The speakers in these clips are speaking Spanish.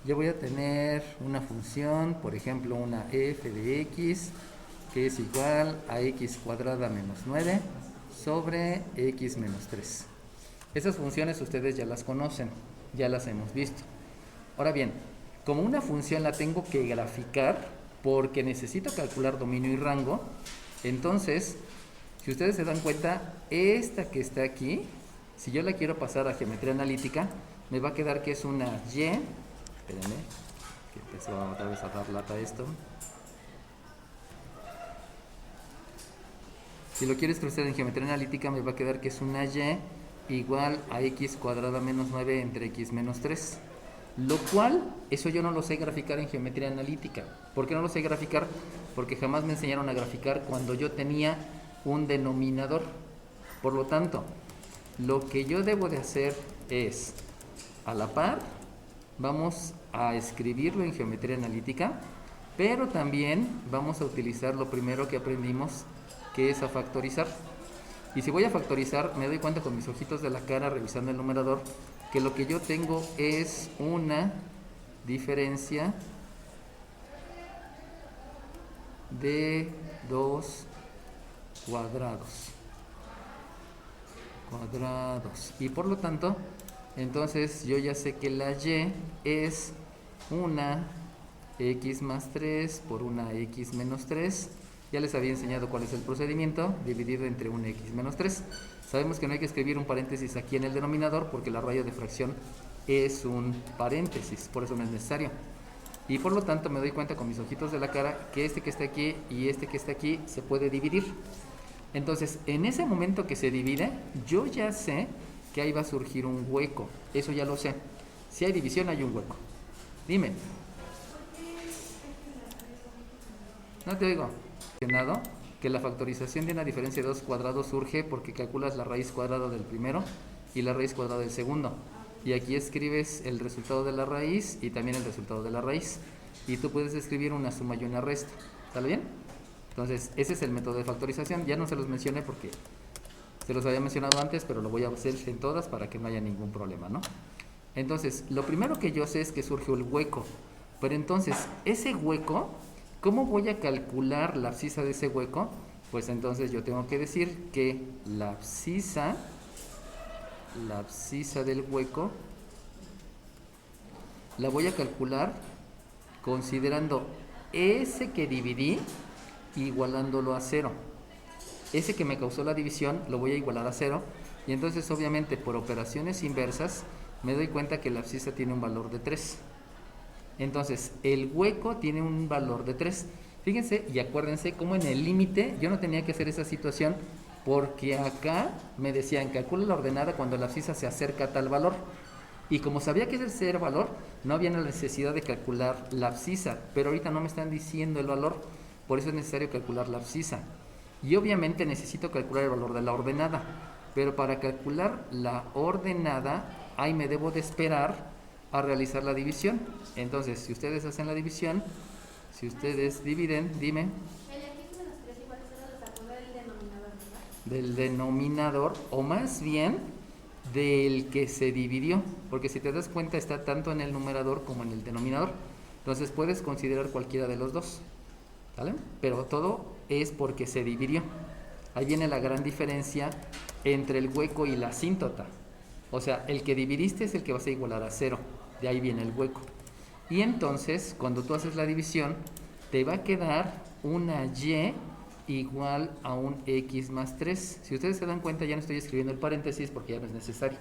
yo voy a tener una función, por ejemplo, una f de x, que es igual a x cuadrada menos 9 sobre x menos 3. Esas funciones ustedes ya las conocen, ya las hemos visto. Ahora bien, como una función la tengo que graficar porque necesito calcular dominio y rango, entonces, si ustedes se dan cuenta, esta que está aquí, si yo la quiero pasar a geometría analítica, me va a quedar que es una y. Espérenme, que empezó otra vez a dar lata esto. Si lo quiero expresar en geometría analítica, me va a quedar que es una y igual a x cuadrada menos 9 entre x menos 3. Lo cual, eso yo no lo sé graficar en geometría analítica. ¿Por qué no lo sé graficar? Porque jamás me enseñaron a graficar cuando yo tenía un denominador. Por lo tanto, lo que yo debo de hacer es, a la par, vamos a escribirlo en geometría analítica, pero también vamos a utilizar lo primero que aprendimos, que es a factorizar. Y si voy a factorizar, me doy cuenta con mis ojitos de la cara, revisando el numerador, que lo que yo tengo es una diferencia de 2 cuadrados. Y por lo tanto, entonces yo ya sé que la y es una x más 3 por una x menos 3. Ya les había enseñado cuál es el procedimiento, dividido entre una x menos 3. Sabemos que no hay que escribir un paréntesis aquí en el denominador porque la raya de fracción es un paréntesis, por eso no es necesario. Y por lo tanto me doy cuenta con mis ojitos de la cara que este que está aquí y este que está aquí se puede dividir. Entonces, en ese momento que se divide, yo ya sé que ahí va a surgir un hueco. Eso ya lo sé. Si hay división, hay un hueco. Dime. No te oigo. Mencionado que la factorización de una diferencia de 2 cuadrados surge porque calculas la raíz cuadrada del primero y la raíz cuadrada del segundo. Y aquí escribes el resultado de la raíz y también el resultado de la raíz. Y tú puedes escribir una suma y una resta. ¿Está bien? Entonces, ese es el método de factorización. Ya no se los mencioné porque se los había mencionado antes, pero lo voy a hacer en todas para que no haya ningún problema, ¿no? Entonces, lo primero que yo sé es que surgió el hueco. Pero entonces, ese hueco, ¿cómo voy a calcular la abscisa de ese hueco? Pues entonces yo tengo que decir que la abscisa del hueco la voy a calcular considerando ese que dividí igualándolo a 0. Ese que me causó la división lo voy a igualar a 0 y entonces obviamente por operaciones inversas me doy cuenta que la abscisa tiene un valor de 3. Entonces el hueco tiene un valor de 3. Fíjense y acuérdense cómo en el límite yo no tenía que hacer esa situación porque acá me decían calcula la ordenada cuando la abscisa se acerca a tal valor. Y como sabía que ese era el valor, no había la necesidad de calcular la abscisa, pero ahorita no me están diciendo el valor, por eso es necesario calcular la abscisa. Y obviamente necesito calcular el valor de la ordenada, pero para calcular la ordenada, ahí me debo de esperar a realizar la división. Entonces, si ustedes hacen la división, si ustedes dividen, dime. El x menos 3 igual a 0 lo sacó del denominador, ¿verdad? Del denominador, o más bien del que se dividió, porque si te das cuenta está tanto en el numerador como en el denominador, entonces puedes considerar cualquiera de los dos, ¿vale? Pero todo es porque se dividió. Ahí viene la gran diferencia entre el hueco y la asíntota. O sea, el que dividiste es el que vas a igualar a 0, de ahí viene el hueco. Y entonces, cuando tú haces la división, te va a quedar una y igual a un x más 3. Si ustedes se dan cuenta, ya no estoy escribiendo el paréntesis porque ya no es necesario.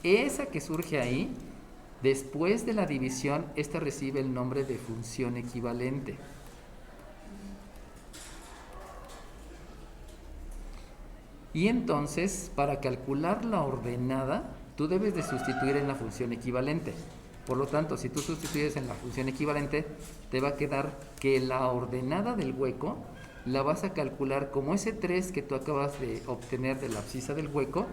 Esa que surge ahí, después de la división, esta recibe el nombre de función equivalente. Y entonces, para calcular la ordenada, tú debes de sustituir en la función equivalente. Por lo tanto, si tú sustituyes en la función equivalente, te va a quedar que la ordenada del hueco la vas a calcular como ese 3 que tú acabas de obtener de la abscisa del hueco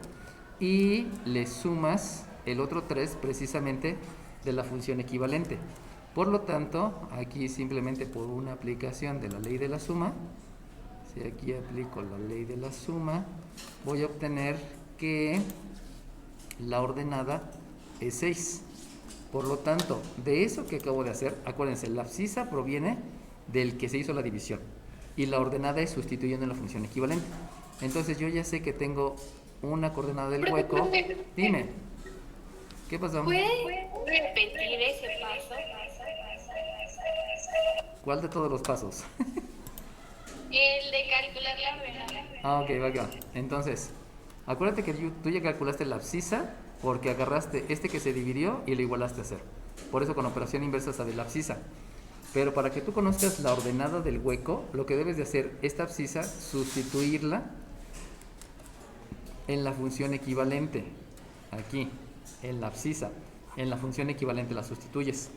y le sumas el otro 3 precisamente de la función equivalente. Por lo tanto, aquí simplemente por una aplicación de la ley de la suma, si aquí aplico la ley de la suma, voy a obtener que la ordenada es 6. Por lo tanto, de eso que acabo de hacer, acuérdense, la abscisa proviene del que se hizo la división y la ordenada es sustituyendo en la función equivalente. Entonces yo ya sé que tengo una coordenada del hueco. Dime, ¿qué pasó? ¿Puede repetir ese paso? ¿Cuál de todos los pasos? El de calcular la ordenada. Ah, ok, va. Entonces, acuérdate que tú ya calculaste la abscisa porque agarraste este que se dividió y lo igualaste a cero. Por eso con operación inversa sale la abscisa. Pero para que tú conozcas la ordenada del hueco, lo que debes de hacer, esta abscisa, sustituirla en la función equivalente. Aquí, en la abscisa. En la función equivalente la sustituyes.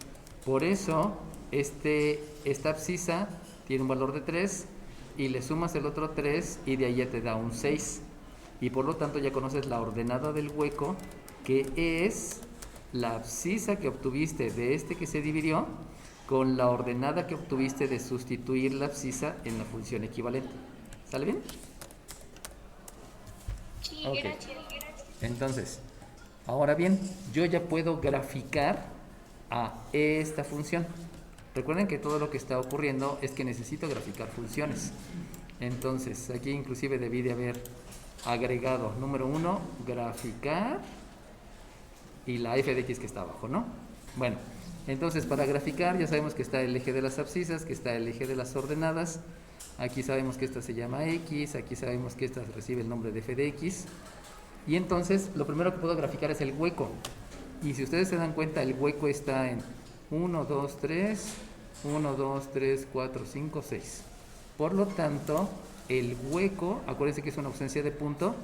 Por eso, esta abscisa tiene un valor de 3 y le sumas el otro 3 y de ahí ya te da un 6. Y por lo tanto ya conoces la ordenada del hueco, que es la abscisa que obtuviste de este que se dividió con la ordenada que obtuviste de sustituir la abscisa en la función equivalente. ¿Sale bien? Sí, Ok. gracias. Entonces, ahora bien, yo ya puedo graficar a esta función. Recuerden que todo lo que está ocurriendo es que necesito graficar funciones. Entonces, aquí inclusive debí de haber agregado, número 1, graficar y la f de x que está abajo, ¿no? Bueno, entonces para graficar ya sabemos que está el eje de las abscisas, que está el eje de las ordenadas. Aquí sabemos que esta se llama x, aquí sabemos que esta recibe el nombre de f de x. Y entonces lo primero que puedo graficar es el hueco. Y si ustedes se dan cuenta, el hueco está en 1, 2, 3, 1, 2, 3, 4, 5, 6. Por lo tanto, el hueco, acuérdense que es una ausencia de punto,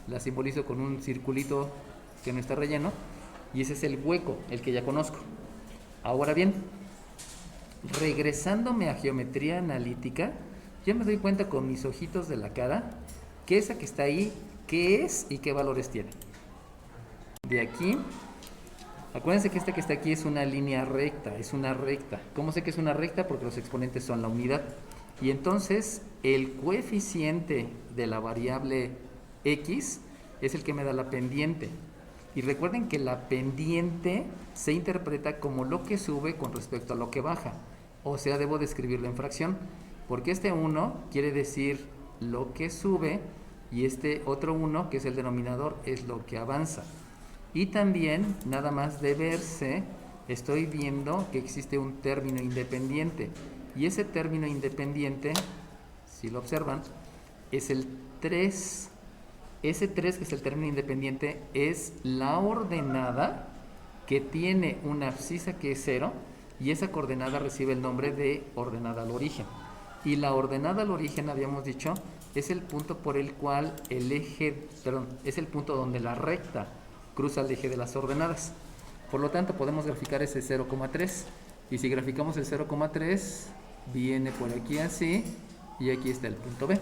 la simbolizo con un circulito que no está relleno, y ese es el hueco, el que ya conozco. Ahora bien, regresándome a geometría analítica, ya me doy cuenta con mis ojitos de la cara que esa que está ahí, qué es y qué valores tiene. De aquí, acuérdense que esta que está aquí es una línea recta, es una recta. ¿Cómo sé que es una recta? Porque los exponentes son la unidad. Y entonces el coeficiente de la variable x es el que me da la pendiente. Y recuerden que la pendiente se interpreta como lo que sube con respecto a lo que baja. O sea, debo de escribirlo en fracción. Porque este 1 quiere decir lo que sube y este otro 1, que es el denominador, es lo que avanza. Y también, nada más de verse, estoy viendo que existe un término independiente. Y ese término independiente, si lo observan, es el 3. Ese 3, que es el término independiente, es la ordenada que tiene una abscisa que es 0 y esa coordenada recibe el nombre de ordenada al origen. Y la ordenada al origen, habíamos dicho, es el punto por el cual es el punto donde la recta cruza el eje de las ordenadas. Por lo tanto, podemos graficar ese 0,3. Y si graficamos el 0,3, viene por aquí así, y aquí está el punto B.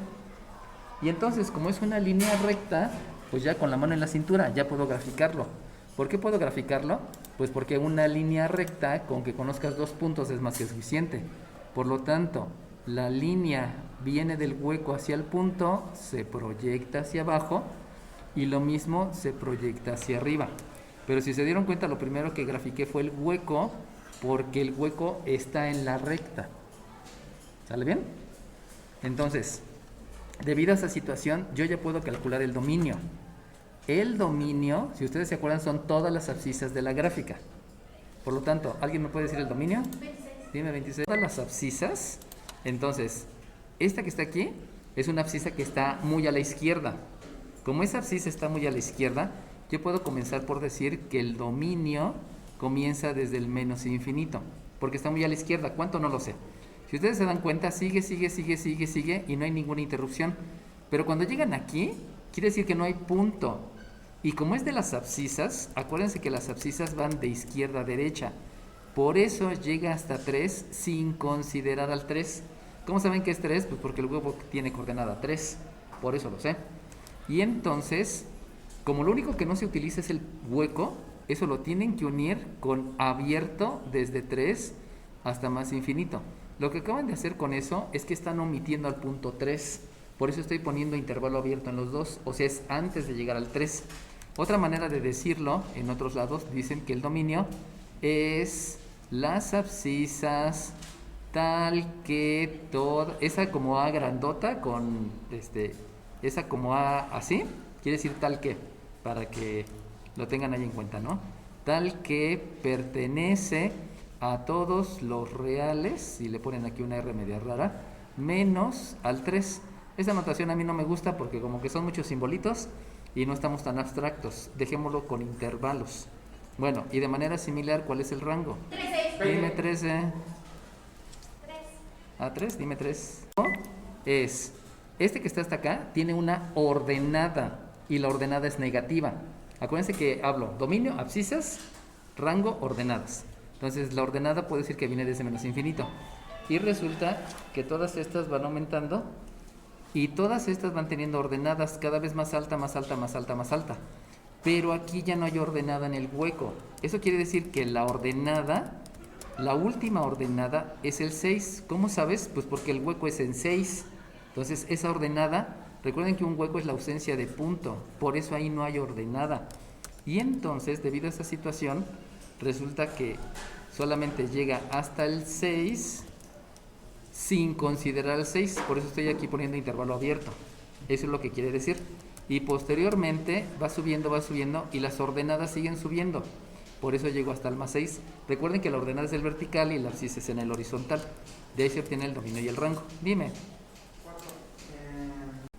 Y entonces, como es una línea recta, pues ya con la mano en la cintura ya puedo graficarlo. ¿Por qué puedo graficarlo? Pues porque una línea recta, con que conozcas dos puntos, es más que suficiente. Por lo tanto, la línea viene del hueco hacia el punto, se proyecta hacia abajo, y lo mismo se proyecta hacia arriba. Pero si se dieron cuenta, lo primero que grafiqué fue el hueco, porque el hueco está en la recta. ¿Sale bien? Entonces, debido a esa situación, yo ya puedo calcular el dominio. El dominio, si ustedes se acuerdan, son todas las abscisas de la gráfica. Por lo tanto, ¿alguien me puede decir el dominio? 26. Dime, 26. Todas las abscisas. Entonces, esta que está aquí es una abscisa que está muy a la izquierda. Como esa abscisa está muy a la izquierda, yo puedo comenzar por decir que el dominio comienza desde el menos infinito, porque está muy a la izquierda. ¿Cuánto? No lo sé. Si ustedes se dan cuenta, sigue y no hay ninguna interrupción. Pero cuando llegan aquí, quiere decir que no hay punto. Y como es de las abscisas, acuérdense que las abscisas van de izquierda a derecha. Por eso llega hasta 3 sin considerar al 3. ¿Cómo saben que es 3? Pues porque el huevo tiene coordenada 3. Por eso lo sé. Y entonces, como lo único que no se utiliza es el hueco, eso lo tienen que unir con abierto desde 3 hasta más infinito. Lo que acaban de hacer con eso es que están omitiendo al punto 3. Por eso estoy poniendo intervalo abierto en los dos. O sea, es antes de llegar al 3. Otra manera de decirlo, en otros lados, dicen que el dominio es las abscisas tal que toda, esa como A grandota con esa como A así, quiere decir tal que, para que lo tengan ahí en cuenta, ¿no? Tal que pertenece a todos los reales, y le ponen aquí una R media rara, menos al 3. Esta notación a mí no me gusta porque como que son muchos simbolitos y no estamos tan abstractos. Dejémoslo con intervalos. Bueno, y de manera similar, ¿cuál es el rango? 13. Dime 13. 3. A 3, dime 3. Es, este que está hasta acá tiene una ordenada y la ordenada es negativa. Acuérdense que hablo dominio, abscisas, rango, ordenadas. Entonces la ordenada puede decir que viene desde menos infinito. Y resulta que todas estas van aumentando y todas estas van teniendo ordenadas cada vez más alta, más alta, más alta, más alta. Pero aquí ya no hay ordenada en el hueco. Eso quiere decir que la ordenada, la última ordenada es el 6. ¿Cómo sabes? Pues porque el hueco es en 6. Entonces esa ordenada, recuerden que un hueco es la ausencia de punto. Por eso ahí no hay ordenada. Y entonces, debido a esa situación, resulta que solamente llega hasta el 6 sin considerar el 6. Por eso estoy aquí poniendo intervalo abierto. Eso es lo que quiere decir. Y posteriormente va subiendo y las ordenadas siguen subiendo. Por eso llego hasta el más 6. Recuerden que la ordenada es el vertical y el abscisa es en el horizontal. De ahí se obtiene el dominio y el rango. Dime.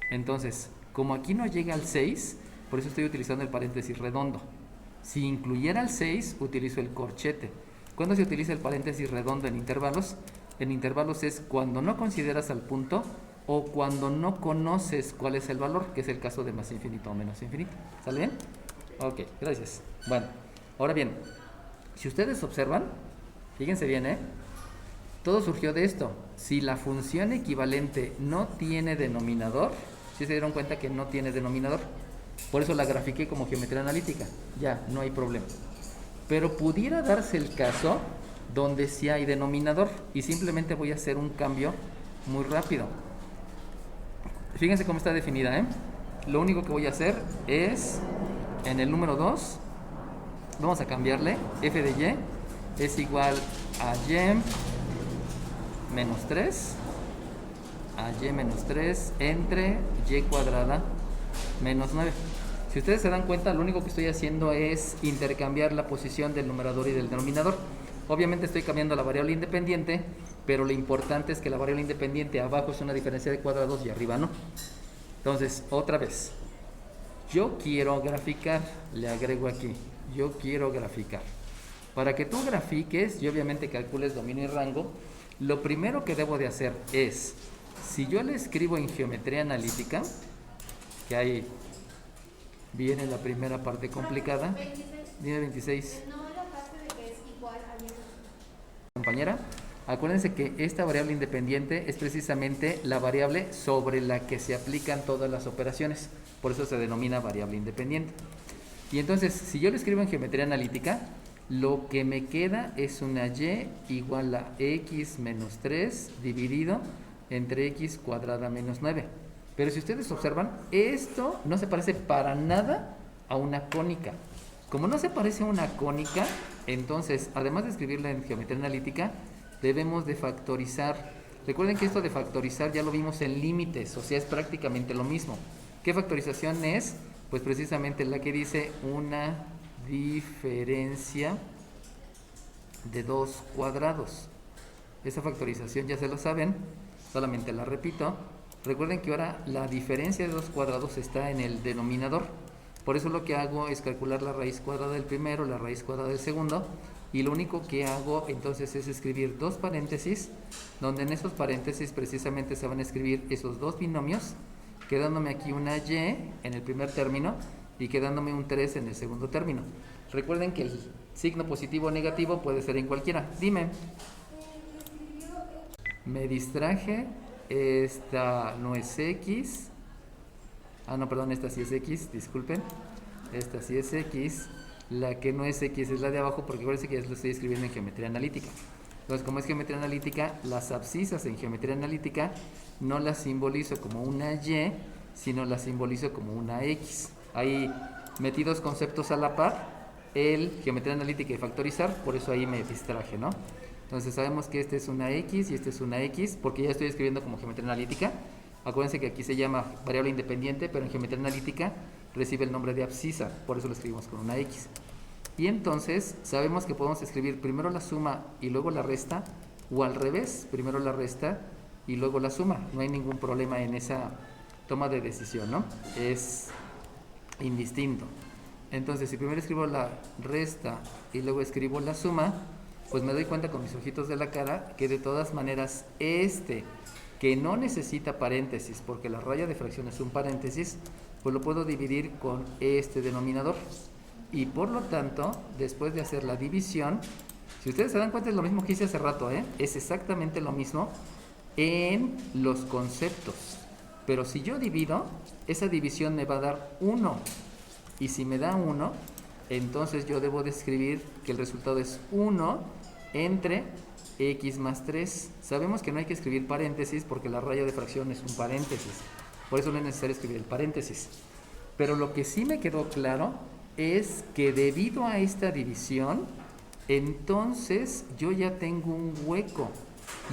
Entonces, como aquí no llega al 6, por eso estoy utilizando el paréntesis redondo. Si incluyera el 6, utilizo el corchete. ¿Cuándo se utiliza el paréntesis redondo en intervalos? En intervalos es cuando no consideras al punto o cuando no conoces cuál es el valor, que es el caso de más infinito o menos infinito. ¿Sale bien? Ok, gracias. Bueno, ahora bien, si ustedes observan, fíjense bien, todo surgió de esto. Si la función equivalente no tiene denominador, ¿sí se dieron cuenta que no tiene denominador? Por eso la grafiqué como geometría analítica. Ya, no hay problema. Pero pudiera darse el caso donde sí hay denominador y simplemente voy a hacer un cambio muy rápido. Fíjense cómo está definida, Lo único que voy a hacer es, en el número 2, vamos a cambiarle, f de y es igual a y menos 3, a y menos 3 entre y cuadrada menos 9. Si ustedes se dan cuenta, lo único que estoy haciendo es intercambiar la posición del numerador y del denominador. Obviamente estoy cambiando la variable independiente, pero lo importante es que la variable independiente abajo es una diferencia de cuadrados y arriba no. Entonces, otra vez, yo quiero graficar, le agrego aquí, yo quiero graficar. Para que tú grafiques y obviamente calcules dominio y rango, lo primero que debo de hacer es, si yo le escribo en geometría analítica, que ahí viene la primera parte complicada. 26. Dime 26. No la parte de que es igual a y. Compañera, acuérdense que esta variable independiente es precisamente la variable sobre la que se aplican todas las operaciones. Por eso se denomina variable independiente. Y entonces, si yo lo escribo en geometría analítica, lo que me queda es una y igual a x menos 3 dividido entre x cuadrada menos 9. Pero si ustedes observan, esto no se parece para nada a una cónica. Como no se parece a una cónica, entonces, además de escribirla en geometría analítica, debemos de factorizar. Recuerden que esto de factorizar ya lo vimos en límites, o sea, es prácticamente lo mismo. ¿Qué factorización es? Pues precisamente la que dice una diferencia de 2 cuadrados. Esa factorización ya se lo saben, solamente la repito. Recuerden que ahora la diferencia de 2 cuadrados está en el denominador. Por eso lo que hago es calcular la raíz cuadrada del primero, la raíz cuadrada del segundo. Y lo único que hago entonces es escribir dos paréntesis, donde en esos paréntesis precisamente se van a escribir esos dos binomios, quedándome aquí una y en el primer término y quedándome un 3 en el segundo término. Recuerden que el signo positivo o negativo puede ser en cualquiera. Dime. Me distraje. Esta no es X. Ah, no, perdón, esta sí es X, disculpen. Esta sí es X. La que no es X es la de abajo, porque acuérdense que ya lo estoy escribiendo en geometría analítica. Entonces, como es geometría analítica, las abscisas en geometría analítica no las simbolizo como una Y, sino las simbolizo como una X. Ahí metí dos conceptos a la par, el geometría analítica y factorizar, por eso ahí me distraje, ¿no? Entonces sabemos que este es una X y este es una X, porque ya estoy escribiendo como geometría analítica. Acuérdense que aquí se llama variable independiente, pero en geometría analítica recibe el nombre de abscisa, por eso lo escribimos con una X. Y entonces sabemos que podemos escribir primero la suma y luego la resta, o al revés, primero la resta y luego la suma. No hay ningún problema en esa toma de decisión, ¿no? Es indistinto. Entonces, si primero escribo la resta y luego escribo la suma, pues me doy cuenta con mis ojitos de la cara que de todas maneras que no necesita paréntesis, porque la raya de fracción es un paréntesis, pues lo puedo dividir con este denominador. Y por lo tanto, después de hacer la división, si ustedes se dan cuenta es lo mismo que hice hace rato, es exactamente lo mismo en los conceptos. Pero si yo divido, esa división me va a dar 1. Y si me da 1, entonces yo debo describir que el resultado es 1 entre x más 3. Sabemos que no hay que escribir paréntesis porque la raya de fracción es un paréntesis. Por eso no es necesario escribir el paréntesis. Pero lo que sí me quedó claro es que debido a esta división, entonces yo ya tengo un hueco.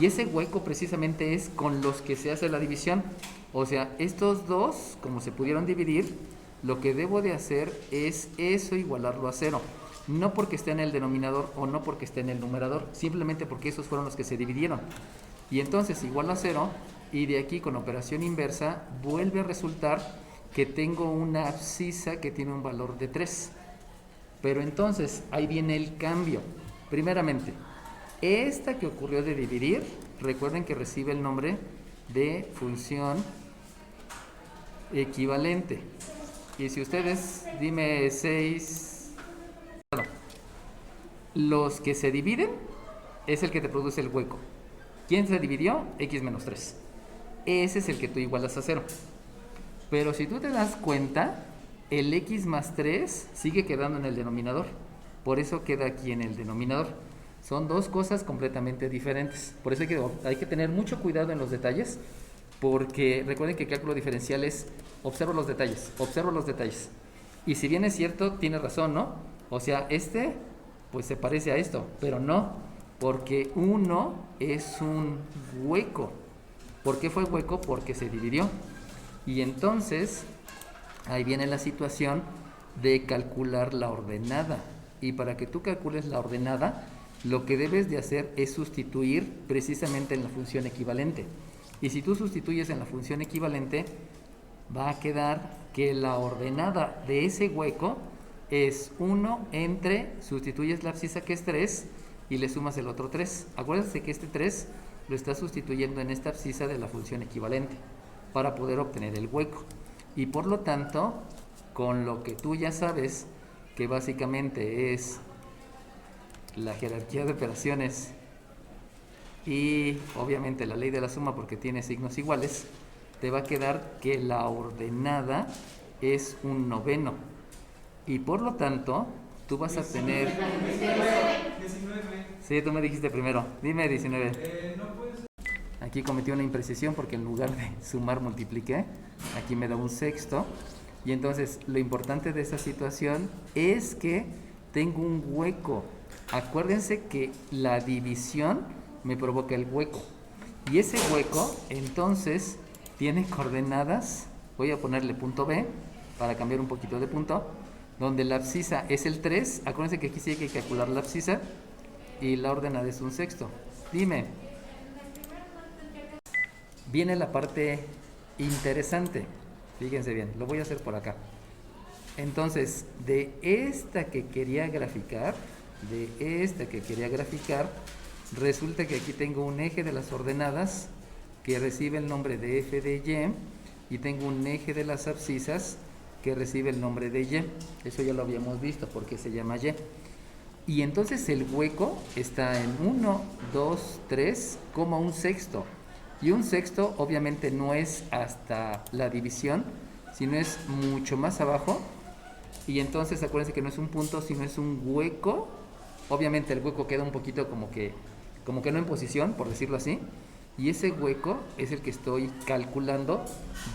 Y ese hueco precisamente es con los que se hace la división. O sea, estos dos, como se pudieron dividir, lo que debo de hacer es eso, igualarlo a 0. No porque esté en el denominador o no porque esté en el numerador, simplemente porque esos fueron los que se dividieron. Y entonces igual a 0, y de aquí con operación inversa vuelve a resultar que tengo una abscisa que tiene un valor de 3. Pero entonces ahí viene el cambio. Primeramente, esta que ocurrió de dividir, recuerden que recibe el nombre de función equivalente. Y si ustedes, dime 6, bueno, los que se dividen es el que te produce el hueco. ¿Quién se dividió? X menos 3. Ese es el que tú igualas a 0. Pero si tú te das cuenta, el x más 3 sigue quedando en el denominador. Por eso queda aquí en el denominador. Son dos cosas completamente diferentes. Por eso hay que tener mucho cuidado en los detalles, porque recuerden que el cálculo diferencial es observo los detalles. Y si bien es cierto, tiene razón, ¿no? O sea, pues se parece a esto, pero no, porque 1 es un hueco. ¿Por qué fue hueco? Porque se dividió. Y entonces, ahí viene la situación de calcular la ordenada. Y para que tú calcules la ordenada, lo que debes de hacer es sustituir precisamente en la función equivalente. Y si tú sustituyes en la función equivalente, va a quedar que la ordenada de ese hueco es 1 entre, sustituyes la abscisa que es 3 y le sumas el otro 3. Acuérdense que este 3 lo estás sustituyendo en esta abscisa de la función equivalente para poder obtener el hueco. Y por lo tanto, con lo que tú ya sabes, que básicamente es la jerarquía de operaciones y obviamente la ley de la suma porque tiene signos iguales, te va a quedar que la ordenada es un noveno. Y por lo tanto, tú vas a tener... 19. Sí, tú me dijiste primero. Dime 19. No puedes. Aquí cometí una imprecisión porque en lugar de sumar multipliqué. Aquí me da un sexto. Y entonces lo importante de esa situación es que tengo un hueco. Acuérdense que la división me provoca el hueco. Y ese hueco entonces tiene coordenadas. Voy a ponerle punto B para cambiar un poquito de punto. Donde la abscisa es el 3. Acuérdense que aquí sí hay que calcular la abscisa. Y la ordenada es un sexto. Dime. Viene la parte interesante. Fíjense bien, lo voy a hacer por acá. Entonces, de esta que quería graficar, resulta que aquí tengo un eje de las ordenadas que recibe el nombre de f de y, y tengo un eje de las abscisas que recibe el nombre de y. Eso ya lo habíamos visto porque se llama y. Y entonces el hueco está en 1, 2, 3, como un sexto. Y un sexto obviamente no es hasta la división, sino es mucho más abajo. Y entonces acuérdense que no es un punto, sino es un hueco. Obviamente el hueco queda un poquito como que no en posición, por decirlo así. Y ese hueco es el que estoy calculando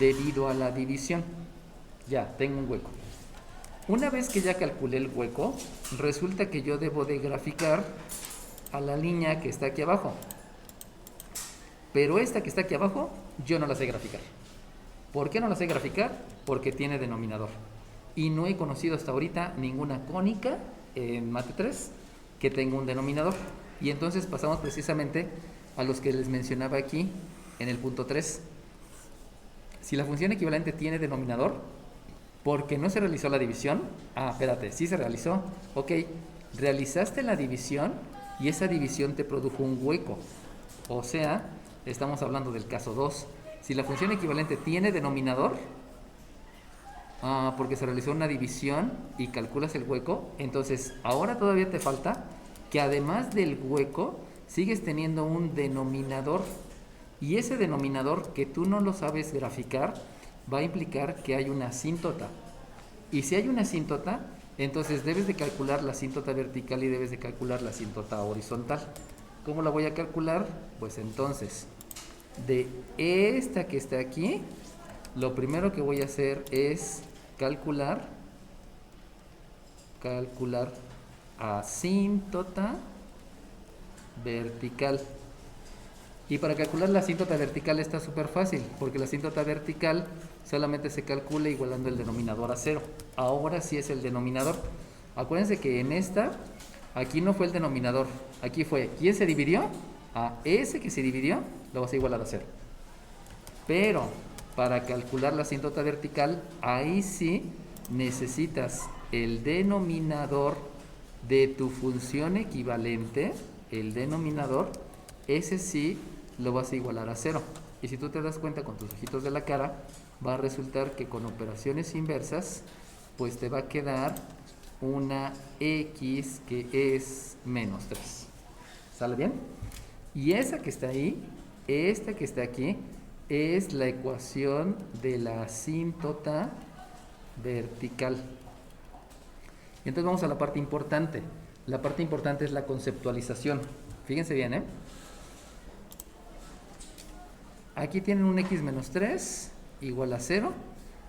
debido a la división. Ya, tengo un hueco. Una vez que ya calculé el hueco, resulta que yo debo de graficar a la línea que está aquí abajo. Pero esta que está aquí abajo, yo no la sé graficar. ¿Por qué no la sé graficar? Porque tiene denominador. Y no he conocido hasta ahorita ninguna cónica en Mate 3 que tenga un denominador. Y entonces pasamos precisamente a los que les mencionaba aquí en el punto 3. Si la función equivalente tiene denominador, porque no se realizó la división. Espérate, sí se realizó. Ok, realizaste la división y esa división te produjo un hueco. O sea, estamos hablando del caso 2. Si la función equivalente tiene denominador, porque se realizó una división y calculas el hueco, entonces ahora todavía te falta que además del hueco, sigues teniendo un denominador. Y ese denominador que tú no lo sabes graficar, va a implicar que hay una asíntota. Y si hay una asíntota, entonces debes de calcular la asíntota vertical y debes de calcular la asíntota horizontal. ¿Cómo la voy a calcular? Pues entonces, de esta que está aquí, lo primero que voy a hacer es calcular asíntota vertical. Y para calcular la asíntota vertical está súper fácil, porque la asíntota vertical solamente se calcula igualando el denominador a 0. Ahora sí es el denominador. Acuérdense que en esta, aquí no fue el denominador, aquí fue, ¿quién se dividió? Ese que se dividió, lo vas a igualar a 0. Pero para calcular la asíntota vertical, ahí sí necesitas el denominador de tu función equivalente, el denominador, ese sí lo vas a igualar a 0. Y si tú te das cuenta con tus ojitos de la cara, va a resultar que con operaciones inversas, pues te va a quedar una x que es menos 3. ¿Sale bien? Y esa que está ahí, esta que está aquí, es la ecuación de la asíntota vertical. Y entonces vamos a la parte importante. La parte importante es la conceptualización. Fíjense bien, ¿eh? Aquí tienen un x menos 3 igual a 0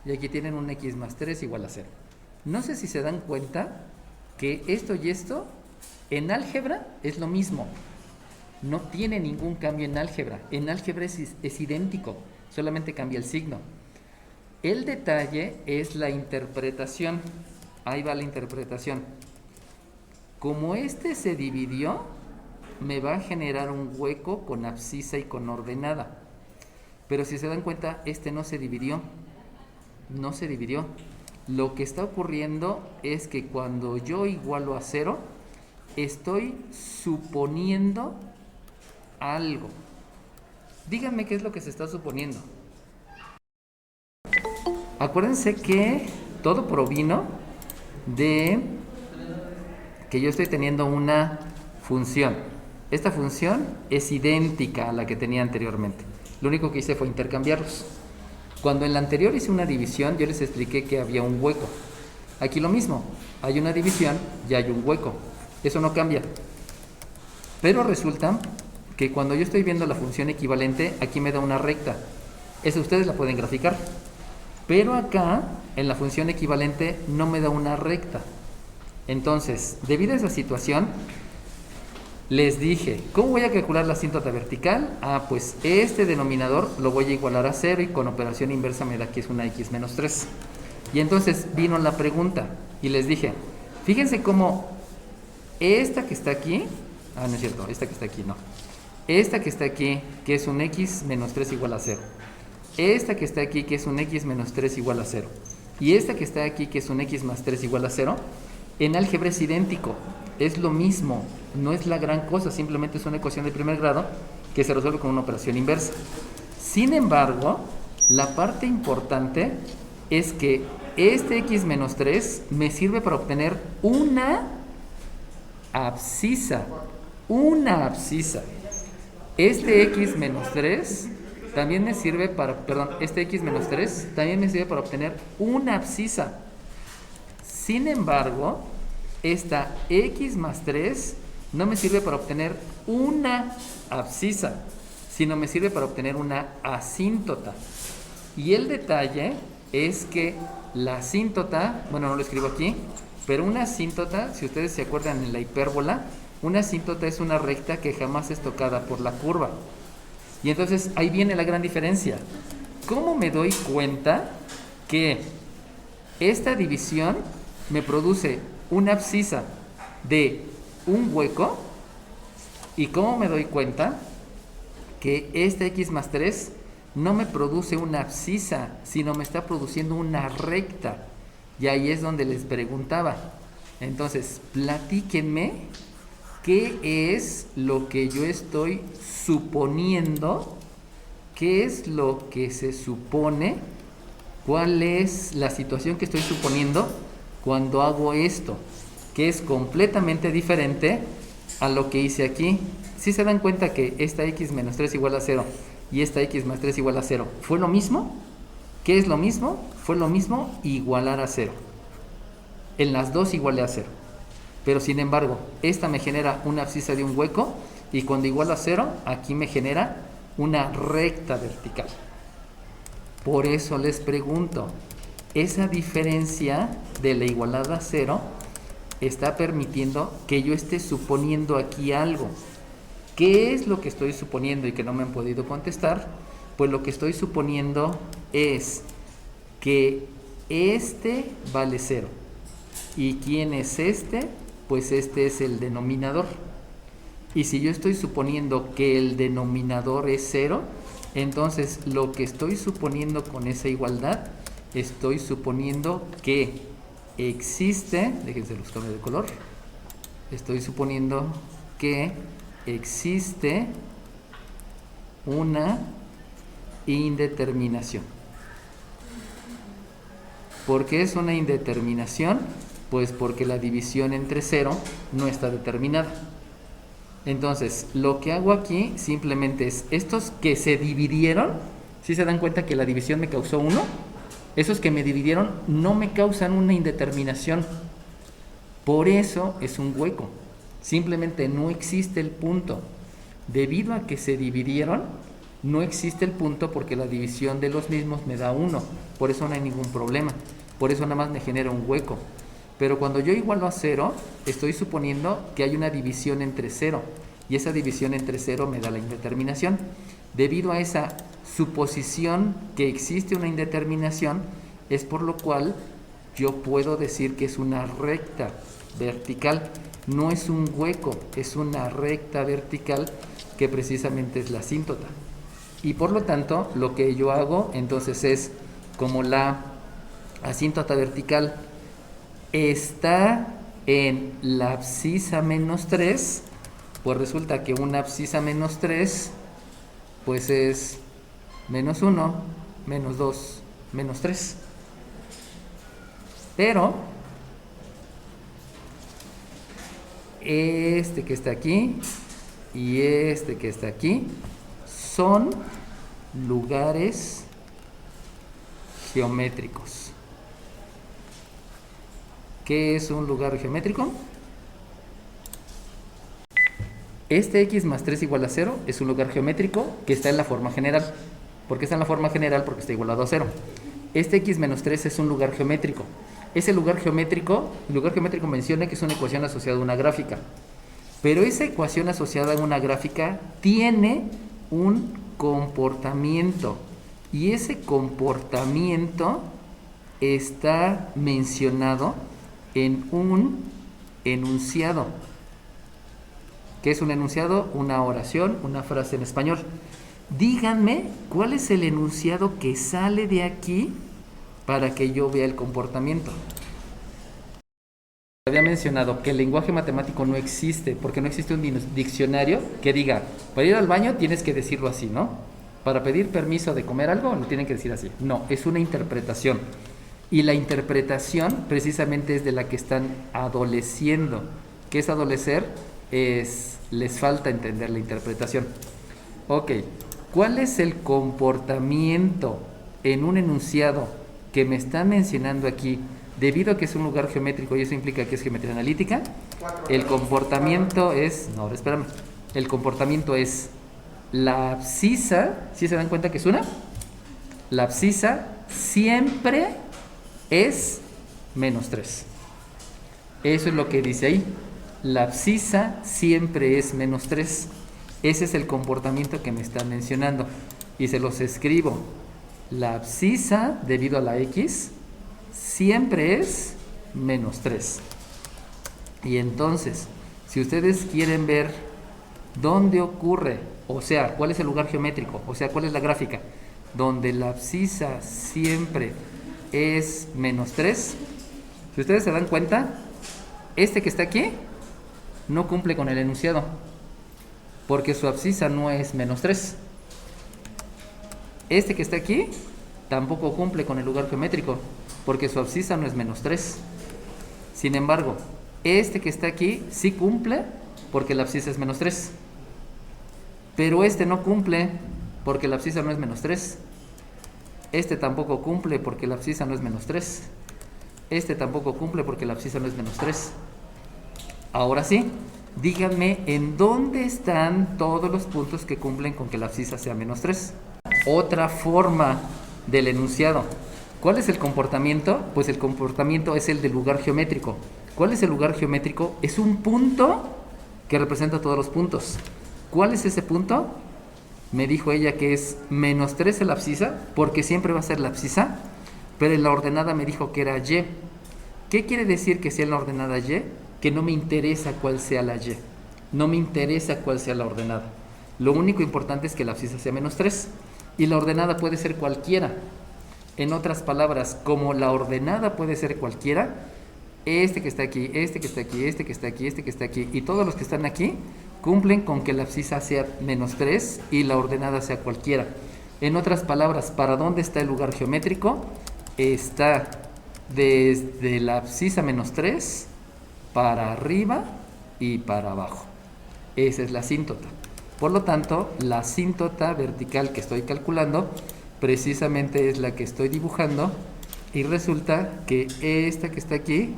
y aquí tienen un x más 3 igual a 0. No sé si se dan cuenta que esto y esto en álgebra es lo mismo. No tiene ningún cambio en álgebra. En álgebra es idéntico, solamente cambia el signo. El detalle es la interpretación. Ahí va la interpretación. Como este se dividió, me va a generar un hueco con abscisa y con ordenada. Pero si se dan cuenta, este no se dividió. No se dividió. Lo que está ocurriendo es que cuando yo igualo a 0, estoy suponiendo algo. Díganme qué es lo que se está suponiendo. Acuérdense que todo provino de que yo estoy teniendo una función. Esta función es idéntica a la que tenía anteriormente. Lo único que hice fue intercambiarlos. Cuando en la anterior hice una división, yo les expliqué que había un hueco. Aquí lo mismo, hay una división y hay un hueco. Eso no cambia. Pero resulta que cuando yo estoy viendo la función equivalente, aquí me da una recta. Esa ustedes la pueden graficar. Pero acá, en la función equivalente, no me da una recta. Entonces, debido a esa situación, les dije, ¿cómo voy a calcular la asíntota vertical? Pues este denominador lo voy a igualar a 0 y con operación inversa me da que es una x menos 3. Y entonces vino la pregunta y les dije, fíjense cómo esta que está aquí, no es cierto, esta que está aquí no. Esta que está aquí, que es un x menos 3 igual a 0. Esta que está aquí, que es un x menos 3 igual a 0. Y esta que está aquí, que es un x más 3 igual a 0, en álgebra es idéntico. Es lo mismo, no es la gran cosa, simplemente es una ecuación de primer grado que se resuelve con una operación inversa. Sin embargo, la parte importante es que este x menos 3 me sirve para obtener una abscisa. Una abscisa. Este x menos 3 también me sirve para, este x menos 3 también me sirve para obtener una abscisa. Sin embargo, esta x más 3 no me sirve para obtener una abscisa, sino me sirve para obtener una asíntota. Y el detalle es que la asíntota, bueno, no lo escribo aquí, pero una asíntota, si ustedes se acuerdan en la hipérbola, una asíntota es una recta que jamás es tocada por la curva. Y entonces ahí viene la gran diferencia. ¿Cómo me doy cuenta que esta división me produce una abscisa de un hueco? ¿Y cómo me doy cuenta que esta x más 3 no me produce una abscisa, sino me está produciendo una recta? Y ahí es donde les preguntaba. Entonces, platíquenme qué es lo que yo estoy suponiendo, qué es lo que se supone, cuál es la situación que estoy suponiendo cuando hago esto, que es completamente diferente a lo que hice aquí. ¿Sí se dan cuenta que esta x menos 3 igual a 0 y esta x más 3 igual a 0 fue lo mismo? ¿Qué es lo mismo? Fue lo mismo igualar a 0. En las dos igualé a 0. Pero sin embargo, esta me genera una abscisa de un hueco y cuando igualo a 0, aquí me genera una recta vertical. Por eso les pregunto, esa diferencia de la igualada a 0 está permitiendo que yo esté suponiendo aquí algo. ¿Qué es lo que estoy suponiendo y que no me han podido contestar? Pues lo que estoy suponiendo es que este vale 0. ¿Y quién es este? Pues este es el denominador. Y si yo estoy suponiendo que el denominador es 0, entonces lo que estoy suponiendo con esa igualdad, estoy suponiendo que existe, déjense los cambio de color, estoy suponiendo que existe una indeterminación. ¿Por qué es una indeterminación? Pues porque la división entre 0 no está determinada. Entonces, lo que hago aquí simplemente es, estos que se dividieron, ¿sí se dan cuenta que la división me causó 1? Esos que me dividieron no me causan una indeterminación. Por eso es un hueco. Simplemente no existe el punto. Debido a que se dividieron, no existe el punto porque la división de los mismos me da 1. Por eso no hay ningún problema. Por eso nada más me genera un hueco. Pero cuando yo igualo a 0, estoy suponiendo que hay una división entre 0. Y esa división entre 0 me da la indeterminación. Debido a esa suposición que existe una indeterminación, es por lo cual yo puedo decir que es una recta vertical. No es un hueco, es una recta vertical que precisamente es la asíntota. Y por lo tanto, lo que yo hago entonces es, como la asíntota vertical está en la abscisa menos 3, pues resulta que una abscisa menos 3 pues es menos 1, menos 2, menos 3. Pero este que está aquí y este que está aquí son lugares geométricos. ¿Qué es un lugar geométrico? Este x más 3 igual a 0 es un lugar geométrico que está en la forma general. ¿Por qué está en la forma general? Porque está igualado a 0. Este x menos 3 es un lugar geométrico. Ese lugar geométrico, el lugar geométrico menciona que es una ecuación asociada a una gráfica. Pero esa ecuación asociada a una gráfica tiene un comportamiento. Y ese comportamiento está mencionado en un enunciado. ¿Qué es un enunciado? Una oración, una frase en español. Díganme cuál es el enunciado que sale de aquí para que yo vea el comportamiento. Había mencionado que el lenguaje matemático no existe, porque no existe un diccionario que diga, para ir al baño tienes que decirlo así, ¿no? Para pedir permiso de comer algo, lo tienen que decir así. No, es una interpretación. Y la interpretación precisamente es de la que están adoleciendo. ¿Qué es adolecer? Les falta entender la interpretación. Ok, ¿cuál es el comportamiento en un enunciado que me están mencionando aquí? Debido a que es un lugar geométrico y eso implica que es geometría analítica, el comportamiento es... No, espérame. El comportamiento es la abscisa, ¿sí se dan cuenta que es una? La abscisa siempre es menos 3. Eso es lo que dice ahí. La abscisa siempre es menos 3. Ese es el comportamiento que me están mencionando. Y se los escribo. La abscisa, debido a la x, siempre es menos 3. Y entonces, si ustedes quieren ver dónde ocurre, o sea, cuál es el lugar geométrico, o sea, cuál es la gráfica, donde la abscisa siempre es menos 3, si ustedes se dan cuenta, este que está aquí no cumple con el enunciado, porque su abscisa no es menos 3. Este que está aquí tampoco cumple con el lugar geométrico, porque su abscisa no es menos 3. Sin embargo, este que está aquí sí cumple, porque la abscisa es menos 3. Pero este no cumple, porque la abscisa no es menos 3. Este tampoco cumple, porque la abscisa no es menos 3. Este tampoco cumple, porque la abscisa no es menos 3. Ahora sí, díganme en dónde están todos los puntos que cumplen con que la abscisa sea menos 3. Otra forma del enunciado. ¿Cuál es el comportamiento? Pues el comportamiento es el del lugar geométrico. ¿Cuál es el lugar geométrico? Es un punto que representa todos los puntos. ¿Cuál es ese punto? Me dijo ella que es menos 3 en la abscisa, porque siempre va a ser la abscisa, pero en la ordenada me dijo que era y. ¿Qué quiere decir que sea en la ordenada y? Que no me interesa cuál sea la y. No me interesa cuál sea la ordenada. Lo único importante es que la abscisa sea menos 3. Y la ordenada puede ser cualquiera. En otras palabras, como la ordenada puede ser cualquiera, este que está aquí, este que está aquí, este que está aquí, este que está aquí, y todos los que están aquí, cumplen con que la abscisa sea menos 3 y la ordenada sea cualquiera. En otras palabras, ¿para dónde está el lugar geométrico? Está desde la abscisa menos 3 para arriba y para abajo. Esa es la asíntota. Por lo tanto, la asíntota vertical que estoy calculando precisamente es la que estoy dibujando, y resulta que esta que está aquí,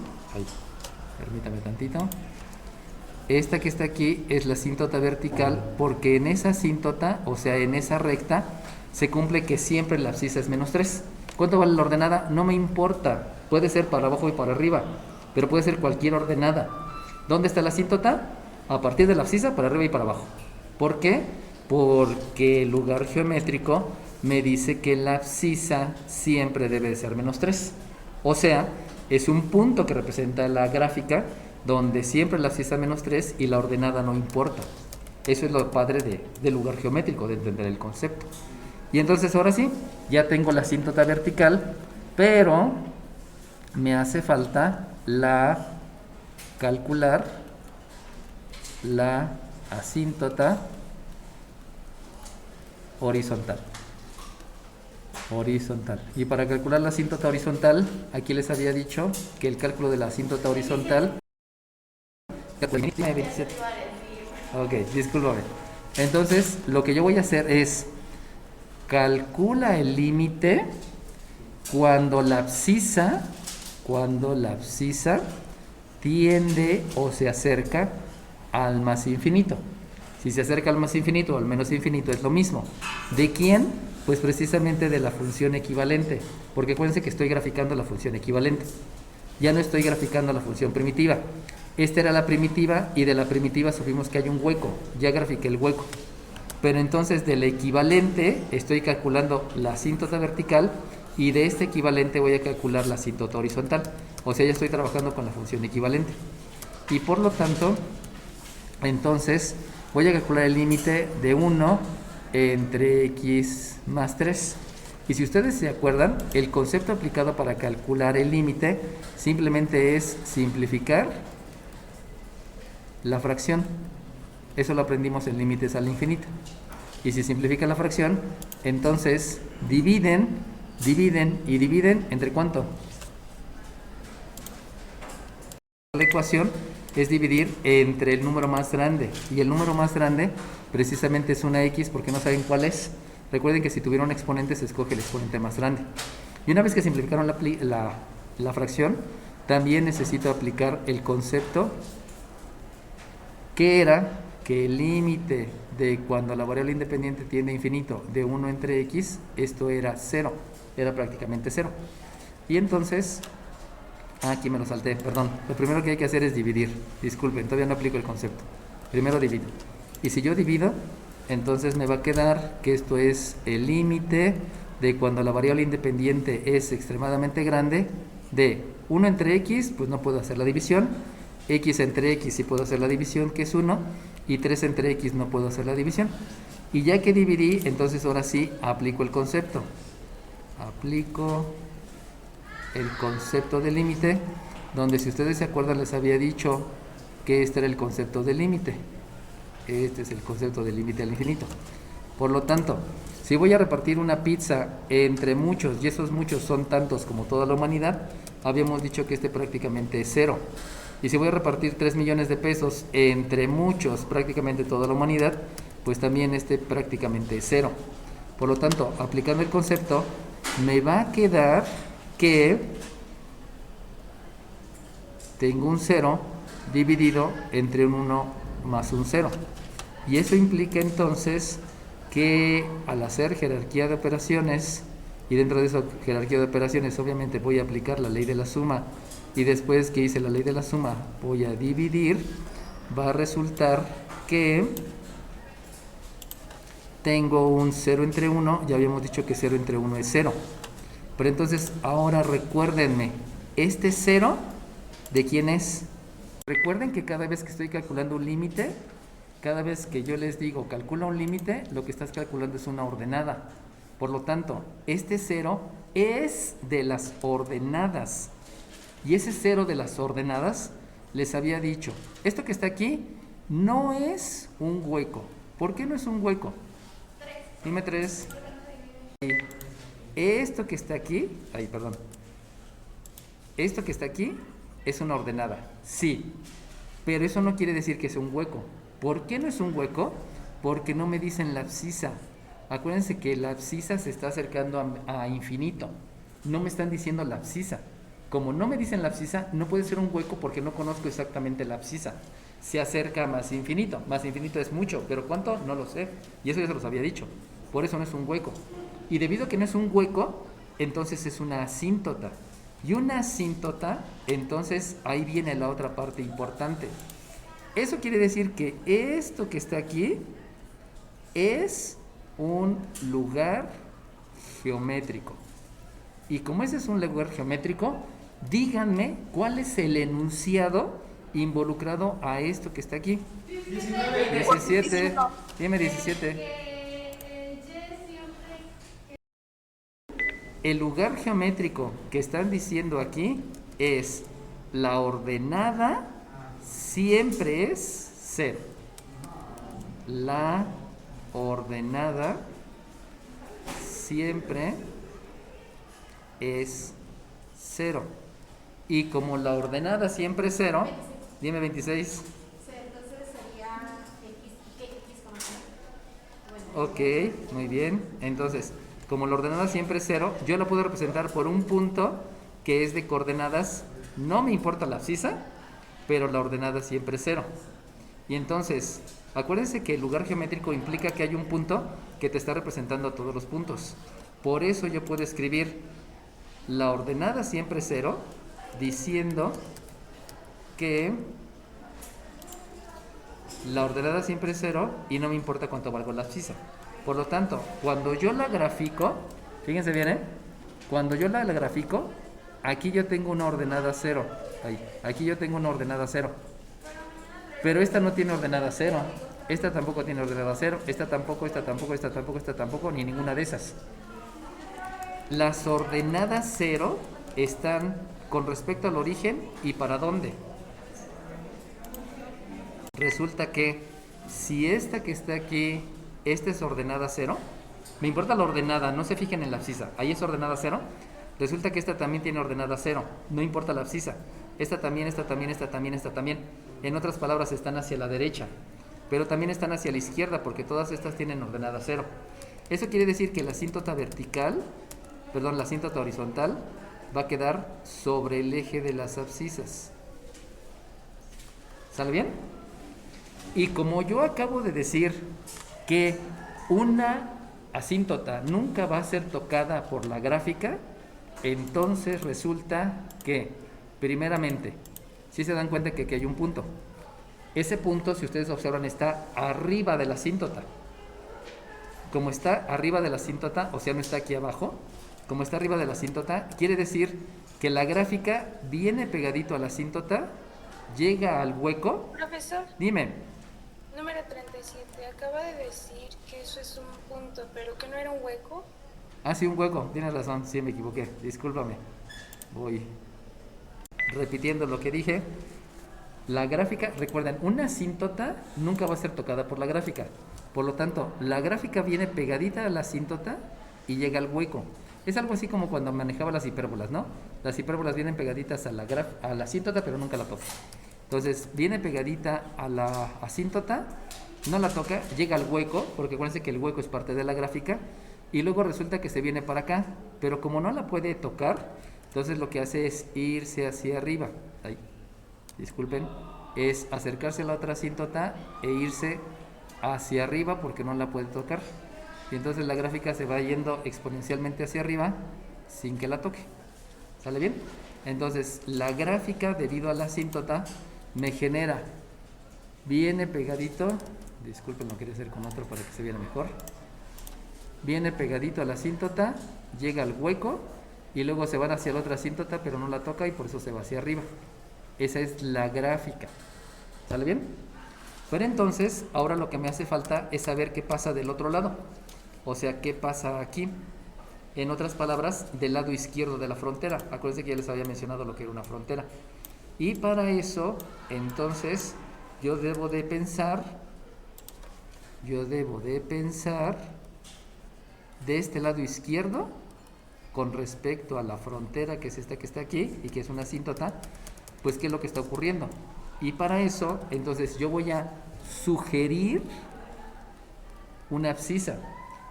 permítame tantito, esta que está aquí es la asíntota vertical, porque en esa asíntota, o sea, en esa recta, se cumple que siempre la abscisa es menos 3. ¿Cuánto vale la ordenada? No me importa, puede ser para abajo y para arriba, pero puede ser cualquier ordenada. ¿Dónde está la asíntota? A partir de la abscisa, para arriba y para abajo. ¿Por qué? Porque el lugar geométrico me dice que la abscisa siempre debe de ser menos 3. O sea, es un punto que representa la gráfica donde siempre la abscisa es menos 3 y la ordenada no importa. Eso es lo padre del lugar geométrico, de entender el concepto. Y entonces ahora sí, ya tengo la asíntota vertical, pero me hace falta calcular la asíntota horizontal. Y para calcular la asíntota horizontal, aquí les había dicho que el cálculo de la asíntota horizontal... Ok, discúlpame. Entonces, lo que yo voy a hacer es calcula el límite cuando la abscisa tiende o se acerca al más infinito. Si se acerca al más infinito o al menos infinito es lo mismo. ¿De quién? Pues precisamente de la función equivalente, porque acuérdense que estoy graficando la función equivalente. Ya no estoy graficando la función primitiva. Esta era la primitiva y de la primitiva supimos que hay un hueco. Ya grafiqué el hueco. Pero entonces del equivalente estoy calculando la asíntota vertical y de este equivalente voy a calcular la asíntota horizontal. O sea, ya estoy trabajando con la función equivalente. Y por lo tanto, entonces voy a calcular el límite de 1 entre x más 3. Y si ustedes se acuerdan, el concepto aplicado para calcular el límite simplemente es simplificar la fracción. Eso lo aprendimos en límites al infinito. Y si simplifican la fracción, entonces dividen y dividen ¿entre cuánto? La ecuación es dividir entre el número más grande, y el número más grande precisamente es una x, porque no saben cuál es. Recuerden que si tuviera un exponente se escoge el exponente más grande. Y una vez que simplificaron la fracción, también necesito aplicar el concepto que era que el límite de cuando la variable independiente tiende a infinito de 1 entre x, esto era 0. era prácticamente 0. Y entonces, aquí me lo salté, perdón. Lo primero que hay que hacer es dividir. Disculpen, todavía no aplico el concepto. Primero divido. Y si yo divido, entonces me va a quedar que esto es el límite de cuando la variable independiente es extremadamente grande, de 1 entre x, pues no puedo hacer la división, x entre x sí puedo hacer la división, que es 1, y 3 entre x no puedo hacer la división. Y ya que dividí, entonces ahora sí aplico el concepto. Aplico el concepto de límite, donde si ustedes se acuerdan les había dicho que este era el concepto de límite. Este es el concepto de límite al infinito. Por lo tanto, si voy a repartir una pizza entre muchos, y esos muchos son tantos como toda la humanidad, habíamos dicho que este prácticamente es 0. Y si voy a repartir 3 millones de pesos entre muchos, prácticamente toda la humanidad, pues también este prácticamente es 0. Por lo tanto, aplicando el concepto, me va a quedar que tengo un 0 dividido entre un 1 más un 0. Y eso implica entonces que al hacer jerarquía de operaciones, y dentro de esa jerarquía de operaciones obviamente voy a aplicar la ley de la suma, y después que hice la ley de la suma voy a dividir, va a resultar que tengo un 0 entre 1, ya habíamos dicho que 0 entre 1 es 0. Pero entonces ahora recuérdenme, este 0, ¿de quién es? Recuerden que cada vez que estoy calculando un límite, cada vez que yo les digo calcula un límite, lo que estás calculando es una ordenada. Por lo tanto, este 0 es de las ordenadas. Y ese 0 de las ordenadas, les había dicho, esto que está aquí no es un hueco. ¿Por qué no es un hueco? 3. Dime 3. Esto que está aquí, esto que está aquí es una ordenada, sí, pero eso no quiere decir que sea un hueco. ¿Por qué no es un hueco? Porque no me dicen la abscisa. Acuérdense que la abscisa se está acercando a infinito, no me están diciendo la abscisa. Como no me dicen la abscisa, no puede ser un hueco porque no conozco exactamente la abscisa. Se acerca a más infinito es mucho, pero ¿cuánto? No lo sé, y eso ya se los había dicho. Por eso no es un hueco. Y debido a que no es un hueco, entonces es una asíntota. Y una asíntota, entonces ahí viene la otra parte importante. Eso quiere decir que esto que está aquí es un lugar geométrico. Y como ese es un lugar geométrico, díganme cuál es el enunciado involucrado a esto que está aquí. 17. Dime 17. El lugar geométrico que están diciendo aquí es la ordenada siempre es 0. La ordenada siempre es 0. Y como la ordenada siempre es 0, dime 26. Entonces sería x, Ok, muy bien. Entonces, como la ordenada siempre es 0, yo la puedo representar por un punto que es de coordenadas, no me importa la abscisa, pero la ordenada siempre es 0. Y entonces, acuérdense que el lugar geométrico implica que hay un punto que te está representando a todos los puntos. Por eso yo puedo escribir la ordenada siempre es 0, diciendo que la ordenada siempre es 0 y no me importa cuánto valga la abscisa. Por lo tanto, cuando yo la grafico, fíjense bien, cuando yo la grafico, aquí yo tengo una ordenada 0. Aquí yo tengo una ordenada 0. Pero esta no tiene ordenada 0. Esta tampoco tiene ordenada 0. Esta tampoco, esta tampoco, esta tampoco, esta tampoco, ni ninguna de esas. Las ordenadas 0 están con respecto al origen y para dónde. Resulta que si esta que está aquí, esta es ordenada 0, me importa la ordenada, no se fijen en la abscisa, ahí es ordenada 0, resulta que esta también tiene ordenada 0, no importa la abscisa, esta también, esta también, esta también, esta también, en otras palabras están hacia la derecha, pero también están hacia la izquierda porque todas estas tienen ordenada 0. Eso quiere decir que la asíntota la asíntota horizontal va a quedar sobre el eje de las abscisas. ¿Sale bien? Y como yo acabo de decir que una asíntota nunca va a ser tocada por la gráfica, entonces resulta que, primeramente, si se dan cuenta que aquí hay un punto. Ese punto, si ustedes observan, está arriba de la asíntota. Como está arriba de la asíntota, o sea, no está aquí abajo, como está arriba de la asíntota, quiere decir que la gráfica viene pegadito a la asíntota, llega al hueco. Profesor, Dime, número 37, acaba de decir que eso es un punto, pero que no era un hueco. ah, sí, un hueco, tienes razón, sí, me equivoqué, discúlpame. Voy repitiendo lo que dije. La gráfica, recuerden, una asíntota nunca va a ser tocada por la gráfica. Por lo tanto, la gráfica viene pegadita a la asíntota y llega al hueco. Es algo así como cuando manejaba las hipérbolas, ¿no? Las hipérbolas vienen pegaditas a la asíntota, pero nunca la toca. Entonces, viene pegadita a la asíntota, no la toca, llega al hueco, porque acuérdense que el hueco es parte de la gráfica, y luego resulta que se viene para acá, pero como no la puede tocar, entonces lo que hace es irse hacia arriba. Ahí, disculpen, es acercarse a la otra asíntota e irse hacia arriba porque no la puede tocar. Y entonces la gráfica se va yendo exponencialmente hacia arriba sin que la toque. ¿Sale bien? Entonces la gráfica, debido a la asíntota, me genera, viene pegadito, disculpen, lo quería hacer con otro para que se viera mejor, viene pegadito a la asíntota, llega al hueco y luego se van hacia la otra asíntota, pero no la toca y por eso se va hacia arriba. Esa es la gráfica. ¿Sale bien? Pero entonces, ahora lo que me hace falta es saber qué pasa del otro lado. O sea, qué pasa aquí. En otras palabras, del lado izquierdo de la frontera. Acuérdense que ya les había mencionado lo que era una frontera. Y para eso, entonces, yo debo de pensar de este lado izquierdo con respecto a la frontera, que es esta que está aquí y que es una asíntota, pues qué es lo que está ocurriendo. Y para eso, entonces yo voy a sugerir una abscisa.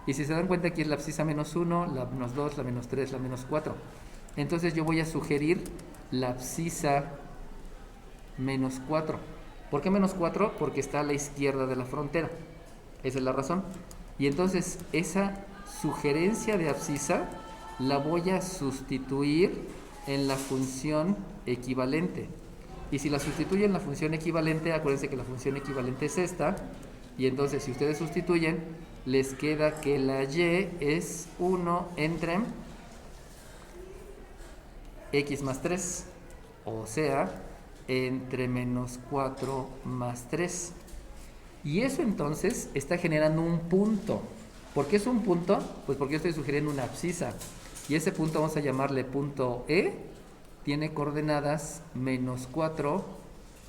Y si se dan cuenta, aquí es la abscisa -1, la -2, la -3, la -4. Entonces yo voy a sugerir la abscisa -4. ¿Por qué -4? Porque está a la izquierda de la frontera. Esa es la razón. Y entonces esa sugerencia de abscisa la voy a sustituir en la función equivalente. Y si la sustituyo en la función equivalente, acuérdense que la función equivalente es esta. Y entonces si ustedes sustituyen, les queda que la y es 1 entre x más 3. O sea, entre -4 más 3. Y eso entonces está generando un punto. ¿Por qué es un punto? Pues porque yo estoy sugiriendo una abscisa. Y ese punto vamos a llamarle punto E. Tiene coordenadas -4,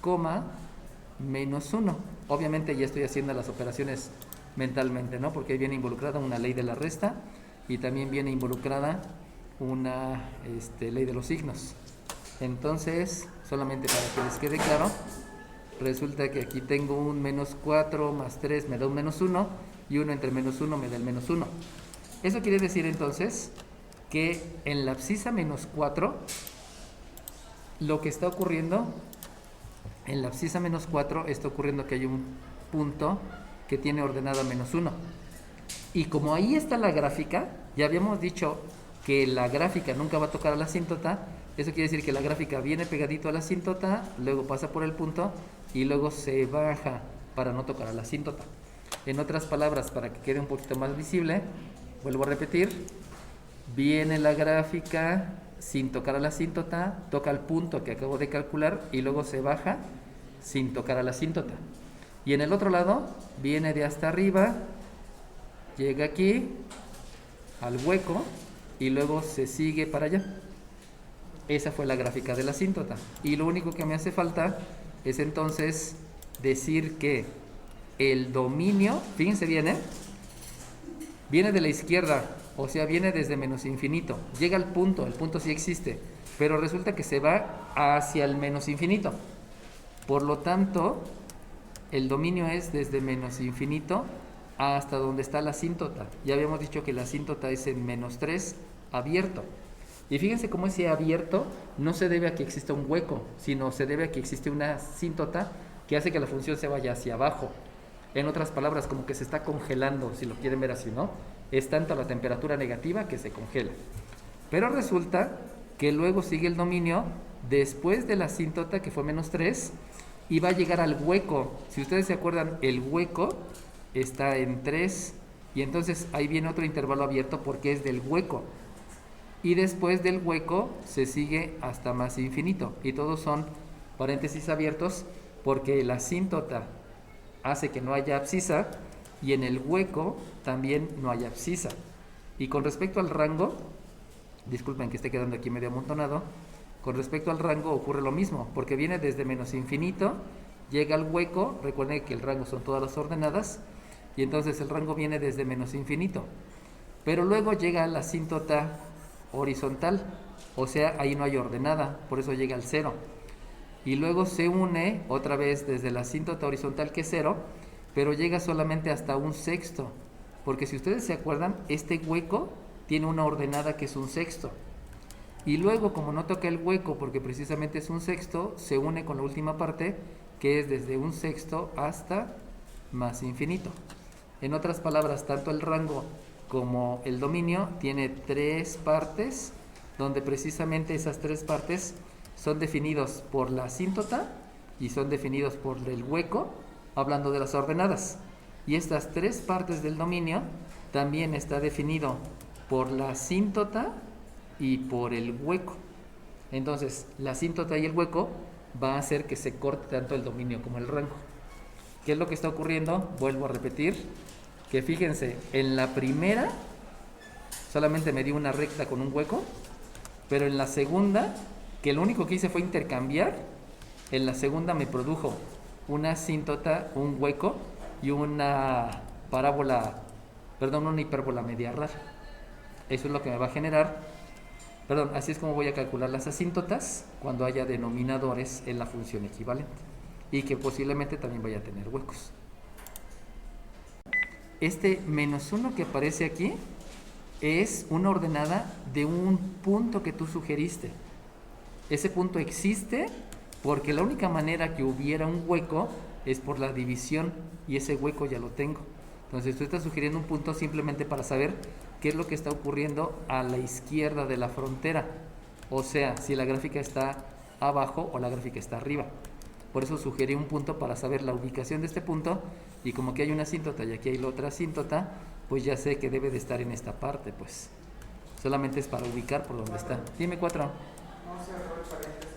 -1. Obviamente ya estoy haciendo las operaciones mentalmente, ¿no? Porque ahí viene involucrada una ley de la resta y también viene involucrada una ley de los signos. Entonces, solamente para que les quede claro, resulta que aquí tengo un -4 más 3 me da un -1 y 1 entre -1 me da el -1. Eso quiere decir entonces que en la abscisa -4 lo que está ocurriendo, en la abscisa -4 está ocurriendo que hay un punto que tiene ordenada -1. Y como ahí está la gráfica, ya habíamos dicho que la gráfica nunca va a tocar a la asíntota. Eso quiere decir que la gráfica viene pegadito a la asíntota, luego pasa por el punto y luego se baja para no tocar a la asíntota. En otras palabras, para que quede un poquito más visible, vuelvo a repetir, viene la gráfica sin tocar a la asíntota, toca el punto que acabo de calcular y luego se baja sin tocar a la asíntota. Y en el otro lado viene de hasta arriba, llega aquí al hueco y luego se sigue para allá. Esa fue la gráfica de la asíntota. Y lo único que me hace falta es entonces decir que el dominio, fíjense bien, viene de la izquierda, o sea, viene desde menos infinito. Llega al punto, el punto sí existe, pero resulta que se va hacia el menos infinito. Por lo tanto, el dominio es desde menos infinito hasta donde está la asíntota. Ya habíamos dicho que la asíntota es en -3 abierto. Y fíjense cómo ese abierto no se debe a que exista un hueco, sino se debe a que existe una asíntota que hace que la función se vaya hacia abajo. En otras palabras, como que se está congelando, si lo quieren ver así, ¿no? es tanto la temperatura negativa que se congela. Pero resulta que luego sigue el dominio después de la asíntota, que fue menos 3, y va a llegar al hueco. Si ustedes se acuerdan, el hueco está en 3, y entonces ahí viene otro intervalo abierto porque es del hueco. Y después del hueco se sigue hasta más infinito. Y todos son paréntesis abiertos porque la asíntota hace que no haya abscisa y en el hueco también no hay abscisa. Y con respecto al rango, disculpen que esté quedando aquí medio amontonado, con respecto al rango ocurre lo mismo, porque viene desde menos infinito, llega al hueco, recuerden que el rango son todas las ordenadas, y entonces el rango viene desde menos infinito. Pero luego llega a la asíntota horizontal, o sea, ahí no hay ordenada, por eso llega al 0. Y luego se une otra vez desde la asíntota horizontal, que es 0, pero llega solamente hasta un sexto, porque si ustedes se acuerdan, este hueco tiene una ordenada que es un sexto. Y luego, como no toca el hueco porque precisamente es un sexto, se une con la última parte, que es desde un sexto hasta más infinito. En otras palabras, tanto el rango como el dominio tiene 3 partes, donde precisamente esas 3 partes son definidos por la asíntota y son definidos por el hueco, hablando de las ordenadas. Y estas 3 partes del dominio también está definido por la asíntota y por el hueco. Entonces, la asíntota y el hueco va a hacer que se corte tanto el dominio como el rango. ¿Qué es lo que está ocurriendo? Vuelvo a repetir, que fíjense, en la primera solamente me dio una recta con un hueco, pero en la segunda, que lo único que hice fue intercambiar, en la segunda me produjo una asíntota, un hueco y una parábola, perdón, una hipérbola media rara. Eso es lo que me va a generar, perdón, así es como voy a calcular las asíntotas cuando haya denominadores en la función equivalente y que posiblemente también vaya a tener huecos. Este menos 1 que aparece aquí es una ordenada de un punto que tú sugeriste. Ese punto existe porque la única manera que hubiera un hueco es por la división y ese hueco ya lo tengo. Entonces tú estás sugiriendo un punto simplemente para saber qué es lo que está ocurriendo a la izquierda de la frontera. O sea, si la gráfica está abajo o la gráfica está arriba. Por eso sugerí un punto para saber la ubicación de este punto, y como que hay una asíntota y aquí hay la otra asíntota, pues ya sé que debe de estar en esta parte, pues. Solamente es para ubicar por dónde está. Dime 4. Vamos a cerrar el paréntesis.